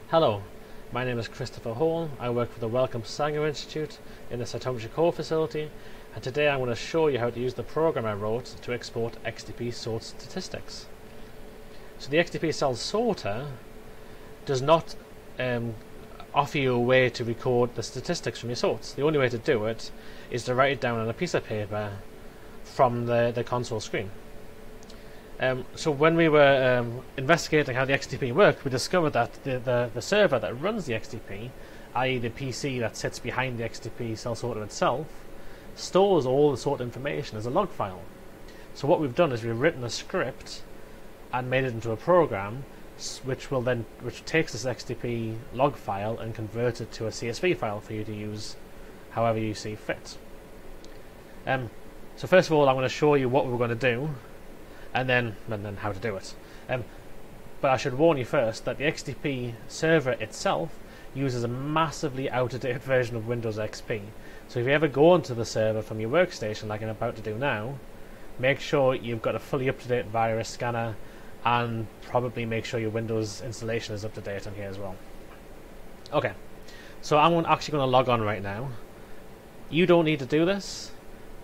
Hello, my name is Christopher Hall. I work for the Wellcome Sanger Institute in the Cytometry core facility, and today I'm going to show you how to use the program I wrote to export XDP Sort Statistics. So the XDP cell sorter does not offer you a way to record the statistics from your sorts. The only way to do it is to write it down on a piece of paper from the console screen. So when we were investigating how the XDP worked, we discovered that the server that runs the XDP, i.e. the PC that sits behind the XDP cell sorter itself, stores all the sort information as a log file. So what we've done is we've written a script and made it into a program which takes this XDP log file and converts it to a CSV file for you to use however you see fit. So first of all, I'm going to show you what we're going to do, and then how to do it. But I should warn you first that the XDP server itself uses a massively out-of-date version of Windows XP. So if you ever go onto the server from your workstation, like I'm about to do now, make sure you've got a fully up-to-date virus scanner, and probably make sure your Windows installation is up to date on here as well. Okay, so I'm actually going to log on right now. You don't need to do this,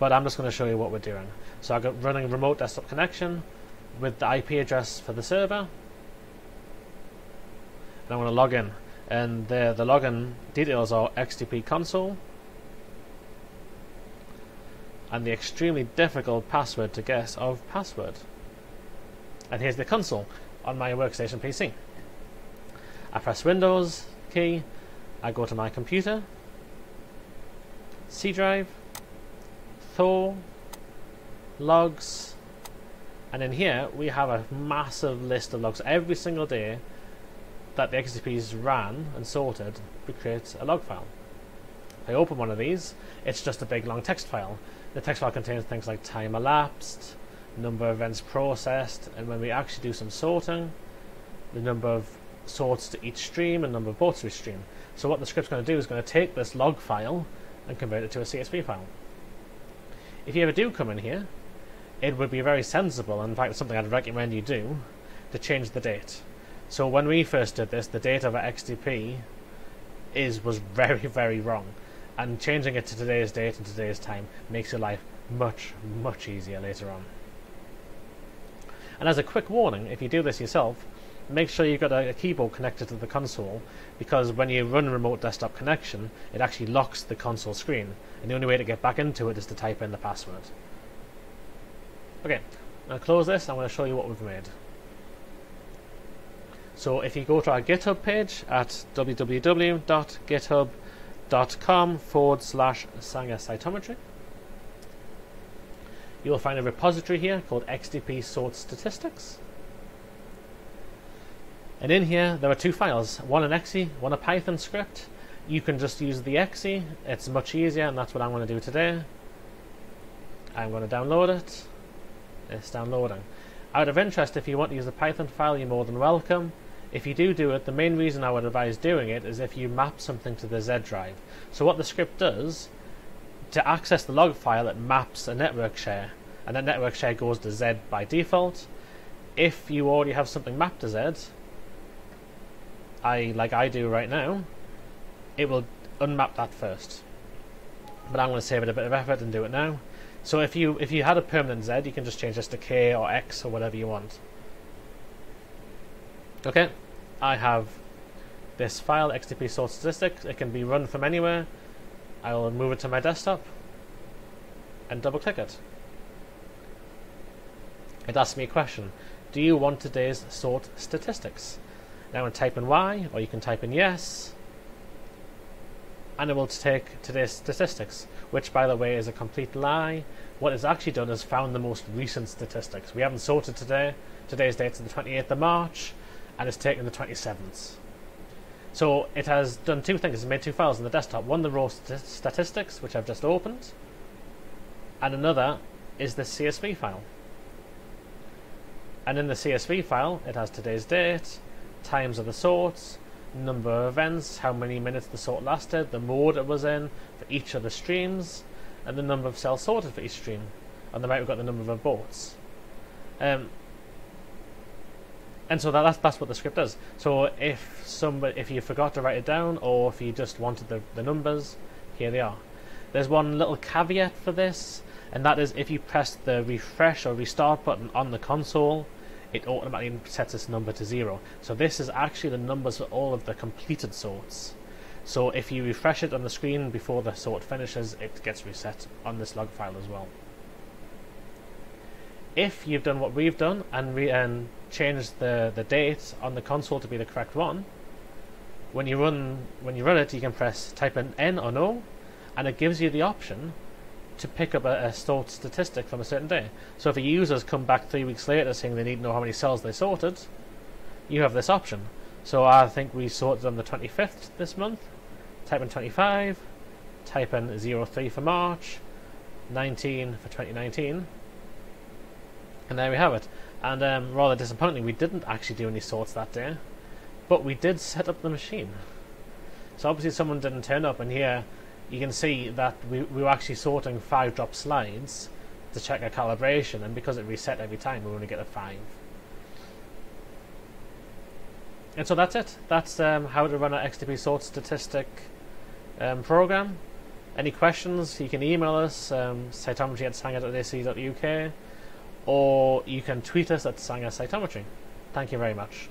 but I'm just going to show you what we're doing. So I'm running a remote desktop connection with the IP address for the server, and I'm going to log in. And the login details are XDP console and the extremely difficult password to guess of password. And here's the console on my workstation PC. I press Windows key, I go to my computer, C drive, Thor, logs, and in here we have a massive list of logs. Every single day that the XDPs ran and sorted, we create a log file. If I open one of these, it's just a big long text file. The text file contains things like time elapsed, number of events processed, and when we actually do some sorting, the number of sorts to each stream and number of bots to each stream. So what the script's going to do is going to take this log file and convert it to a CSV file. If you ever do come in here, it would be very sensible, and in fact something I'd recommend you do, to change the date. So when we first did this, the date of our XDP was very, very wrong, and changing it to today's date and today's time makes your life much, much easier later on. And as a quick warning, if you do this yourself, make sure you've got a keyboard connected to the console, because when you run remote desktop connection, it actually locks the console screen, and the only way to get back into it is to type in the password. Okay, now close this. I'm going to show you what we've made. So if you go to our GitHub page at www.github.com/SangerCytometry, you'll find a repository here called XDP Sort Statistics. And in here there are two files, one an exe, one a Python script. You can just use the exe, it's much easier, and that's what I'm going to do today. I'm going to download it. It's downloading. Out of interest, if you want to use the Python file, you're more than welcome. If you do it, the main reason I would advise doing it is if you map something to the Z drive. So what the script does, to access the log file, it maps a network share, and that network share goes to Z by default. If you already have something mapped to Z, like I do right now, it will unmap that first. But I'm going to save it a bit of effort and do it now. So if you had a permanent Z, you can just change this to K or X or whatever you want. Okay, I have this file, XDP Sort Statistics. It can be run from anywhere. I will move it to my desktop and double click it. It asks me a question. Do you want today's sort statistics? Now I'm going to type in Y, or you can type in yes, and it will take today's statistics, which by the way is a complete lie. What it's actually done is found the most recent statistics. We haven't sorted today. Today's date's the 28th of March, and it's taken the 27th. So it has done two things. It's made two files on the desktop. One, the raw statistics, which I've just opened, and another is the CSV file. And in the CSV file, it has today's date, times of the sorts, number of events, how many minutes the sort lasted, the mode it was in for each of the streams, and the number of cells sorted for each stream. On the right we've got the number of bots. And so that's what the script does. So if you forgot to write it down, or if you just wanted the numbers, here they are. There's one little caveat for this, and that is if you press the refresh or restart button on the console, it automatically sets this number to 0. So this is actually the numbers for all of the completed sorts. So if you refresh it on the screen before the sort finishes, it gets reset on this log file as well. If you've done what we've done and changed the date on the console to be the correct one, when you run it, you can type in N or no, and it gives you the option to pick up a sort statistic from a certain day. So if a user's come back 3 weeks later saying they need to know how many cells they sorted, you have this option. So I think we sorted on the 25th this month. Type in 25, type in 03 for March, 19 for 2019, and there we have it. And rather disappointingly, we didn't actually do any sorts that day, but we did set up the machine. So obviously someone didn't turn up, and here you can see that we were actually sorting 5-drop slides to check our calibration, and because it reset every time, we only get a 5. And so that's it. That's how to run an XDP Sort Statistic program. Any questions, you can email us, cytometry@sanger.ac.uk, or you can tweet us at Sanger Cytometry. Thank you very much.